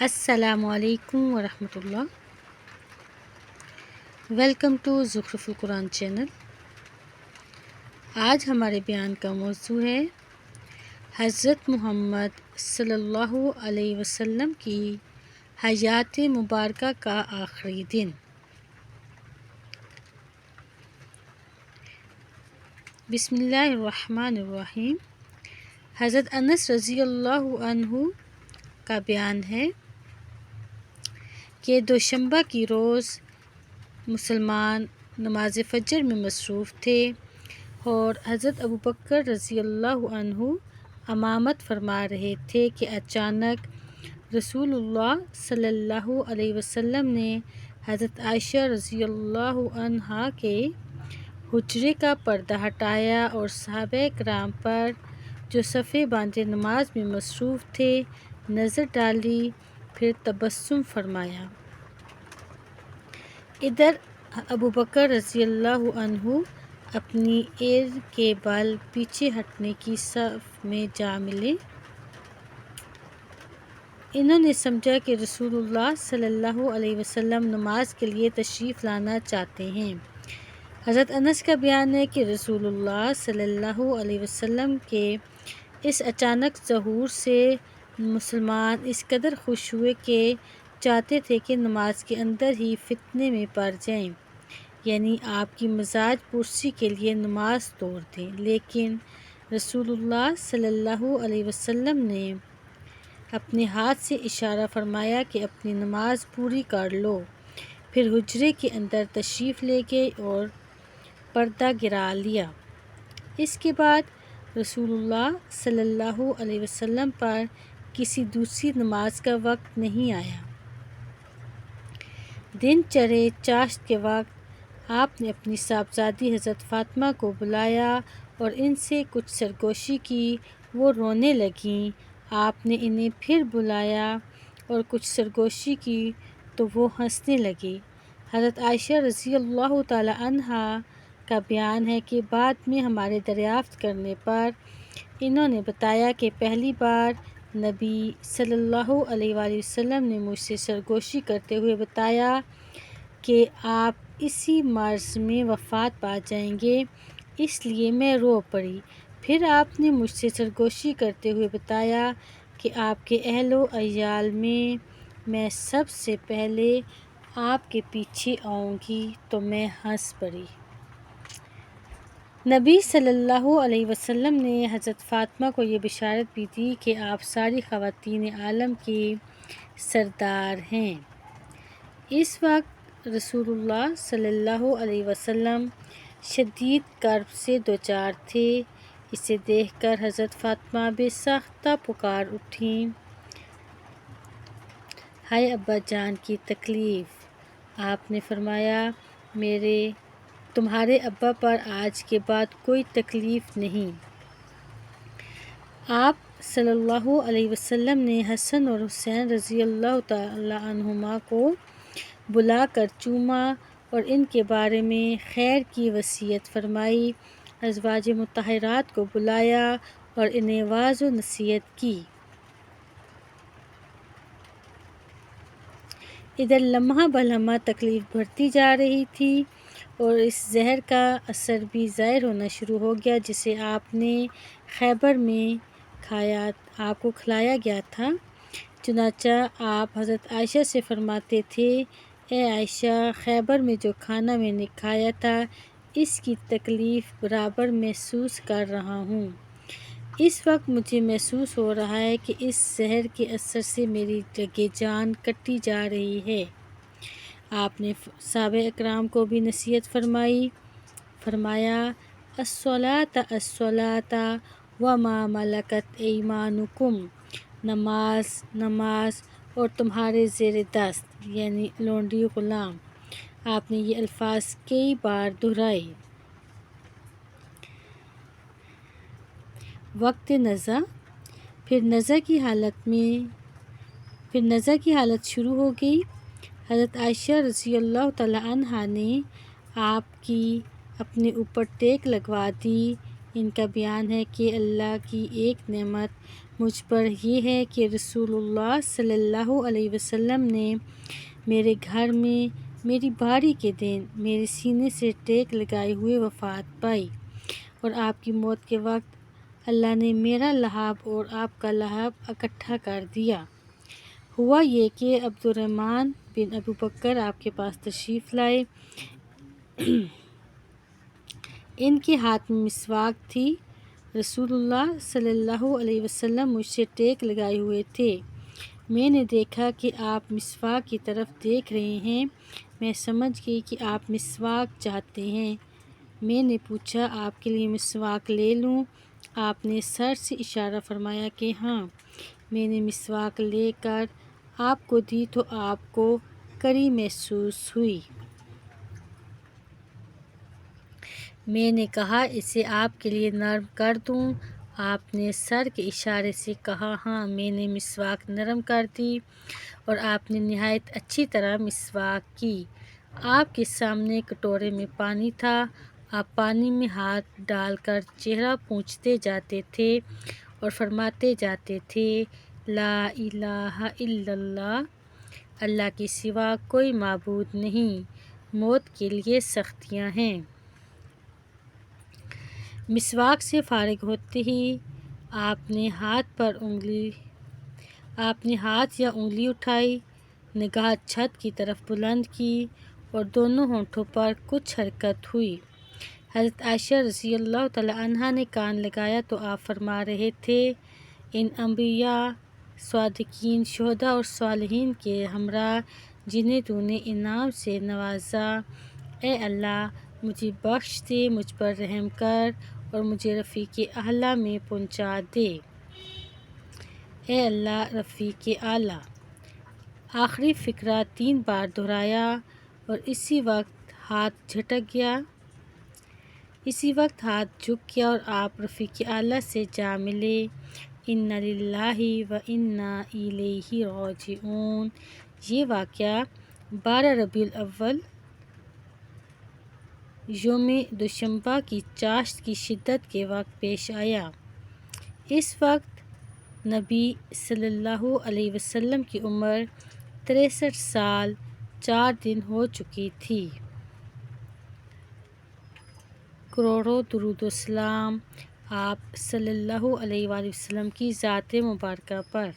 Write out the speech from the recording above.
السلام علیکم ورحمۃ اللہ۔ ویلکم ٹو زخرف القرآن چینل۔ آج ہمارے بیان کا موضوع ہے حضرت محمد صلی اللہ علیہ وسلم کی حیات مبارکہ کا آخری دن۔ بسم اللہ الرحمن الرحیم۔ حضرت انس رضی اللہ عنہ کا بیان ہے کہ دوشنبہ کی روز مسلمان نماز فجر میں مصروف تھے اور حضرت ابوبکر رضی اللہ عنہ امامت فرما رہے تھے کہ اچانک رسول اللہ صلی اللہ علیہ وسلم نے حضرت عائشہ رضی اللہ عنہا کے حجرے کا پردہ ہٹایا اور صحابہ کرام پر جو صفیں باندھے نماز میں مصروف تھے نظر ڈالی، پھر تبسم فرمایا۔ ادھر ابوبکر رضی اللہ عنہ اپنی ایر کے بل پیچھے ہٹنے کی صف میں جا ملے۔ انہوں نے سمجھا کہ رسول اللہ صلی اللہ علیہ وسلم نماز کے لیے تشریف لانا چاہتے ہیں۔ حضرت انس کا بیان ہے کہ رسول اللہ صلی اللہ علیہ وسلم کے اس اچانک ظہور سے مسلمان اس قدر خوش ہوئے کہ چاہتے تھے کہ نماز کے اندر ہی فتنے میں پڑ جائیں، یعنی آپ کی مزاج پرسی کے لیے نماز توڑ دیں، لیکن رسول اللہ صلی اللہ علیہ وسلم نے اپنے ہاتھ سے اشارہ فرمایا کہ اپنی نماز پوری کر لو، پھر حجرے کے اندر تشریف لے گئے اور پردہ گرا لیا۔ اس کے بعد رسول اللہ صلی اللہ علیہ وسلم پر کسی دوسری نماز کا وقت نہیں آیا۔ دن چڑھے چاشت کے وقت آپ نے اپنی صاحبزادی حضرت فاطمہ کو بلایا اور ان سے کچھ سرگوشی کی۔ وہ رونے لگیں۔ آپ نے انہیں پھر بلایا اور کچھ سرگوشی کی تو وہ ہنسنے لگی۔ حضرت عائشہ رضی اللہ تعالی عنہا کا بیان ہے کہ بعد میں ہمارے دریافت کرنے پر انہوں نے بتایا کہ پہلی بار نبی صلی اللہ علیہ وآلہ وسلم نے مجھ سے سرگوشی کرتے ہوئے بتایا کہ آپ اسی مرض میں وفات پا جائیں گے، اس لیے میں رو پڑی۔ پھر آپ نے مجھ سے سرگوشی کرتے ہوئے بتایا کہ آپ کے اہل و عیال میں سب سے پہلے آپ کے پیچھے آؤں گی، تو میں ہنس پڑی۔ نبی صلی اللہ علیہ وسلم نے حضرت فاطمہ کو یہ بشارت بھی دی کہ آپ ساری خواتین عالم کی سردار ہیں۔ اس وقت رسول اللہ صلی اللہ علیہ وسلم شدید کرب سے دوچار تھے۔ اسے دیکھ کر حضرت فاطمہ بے ساختہ پکار اٹھیں، ہائے ابا جان کی تکلیف۔ آپ نے فرمایا، تمہارے ابا پر آج کے بعد کوئی تکلیف نہیں۔ آپ صلی اللہ علیہ وسلم نے حسن اور حسین رضی اللہ تعالی عنہما کو بلا کر چوما اور ان کے بارے میں خیر کی وصیت فرمائی۔ ازواج مطہرات کو بلایا اور انہیں واعظ و نصیحت کی۔ ادھر لمحہ بلمحہ تکلیف بڑھتی جا رہی تھی اور اس زہر کا اثر بھی ظاہر ہونا شروع ہو گیا جسے آپ نے خیبر میں آپ کو کھلایا گیا تھا۔ چنانچہ آپ حضرت عائشہ سے فرماتے تھے، اے عائشہ، خیبر میں جو کھانا میں نے کھایا تھا اس کی تکلیف برابر محسوس کر رہا ہوں۔ اس وقت مجھے محسوس ہو رہا ہے کہ اس زہر کے اثر سے میری رگِ جان کٹی جا رہی ہے۔ آپ نے صحابہ اکرام کو بھی نصیحت فرمایا، الصلاۃ الصلاۃ وما ملکت ایمانکم، نماز نماز اور تمہارے زیر دست یعنی لونڈی غلام۔ آپ نے یہ الفاظ کئی بار دہرائے۔ وقت نزع۔ پھر نزع کی حالت شروع ہو گئی۔ حضرت عائشہ رضی اللہ تعالی عنہا نے آپ کی اپنے اوپر ٹیک لگوا دی۔ ان کا بیان ہے کہ اللہ کی ایک نعمت مجھ پر یہ ہے کہ رسول اللہ صلی اللہ علیہ وسلم نے میرے گھر میں میری باری کے دن میرے سینے سے ٹیک لگائے ہوئے وفات پائی، اور آپ کی موت کے وقت اللہ نے میرا لحاظ اور آپ کا لحاظ اکٹھا کر دیا۔ ہوا یہ کہ عبد الرحمن بن ابو بکر آپ کے پاس تشریف لائے۔ ان کے ہاتھ میں مسواک تھی۔ رسول اللہ صلی اللہ علیہ وسلم مجھ سے ٹیک لگائے ہوئے تھے۔ میں نے دیکھا کہ آپ مسواک کی طرف دیکھ رہے ہیں۔ میں سمجھ گئی کہ آپ مسواک چاہتے ہیں۔ میں نے پوچھا، آپ کے لیے مسواک لے لوں؟ آپ نے سر سے اشارہ فرمایا کہ ہاں۔ میں نے مسواک لے کر آپ کو دی تو آپ کو کڑی محسوس ہوئی۔ میں نے کہا، اسے آپ کے لیے نرم کر دوں؟ آپ نے سر کے اشارے سے کہا، ہاں۔ میں نے مسواک نرم کر دی اور آپ نے نہایت اچھی طرح مسواک کی۔ آپ کے سامنے کٹورے میں پانی تھا۔ آپ پانی میں ہاتھ ڈال کر چہرہ پوچھتے جاتے تھے اور فرماتے جاتے تھے، لا الہ الا اللہ، اللہ کے سوا کوئی معبود نہیں، موت کے لیے سختیاں ہیں۔ مسواک سے فارغ ہوتے ہی آپ نے ہاتھ یا انگلی اٹھائی، نگاہ چھت کی طرف بلند کی اور دونوں ہونٹوں پر کچھ حرکت ہوئی۔ حضرت عائشہ رضی اللہ تعالی عنہا نے کان لگایا تو آپ فرما رہے تھے، ان انبیاء، صادقین، شہداء اور صالحین کے ہمراہ جنہیں تو نے انعام سے نوازا، اے اللہ مجھے بخش دے، مجھ پر رحم کر اور مجھے رفیق اعلیٰ میں پہنچا دے۔ اے اللہ رفیق اعلیٰ۔ آخری فقرہ 3 بار دہرایا اور اسی وقت ہاتھ جھک گیا اور آپ رفیق اعلیٰ سے جا ملے۔ انا للہ و انا الیہ راجعون۔ یہ واقعہ 12 ربیع الاول یوم دوشنبہ کی چاشت کی شدت کے وقت پیش آیا۔ اس وقت نبی صلی اللہ علیہ وسلم کی عمر 63 سال 4 دن ہو چکی تھی۔ کروڑوں درود و سلام آپ صلی اللہ علیہ وآلہ وسلم کی ذات مبارکہ پر۔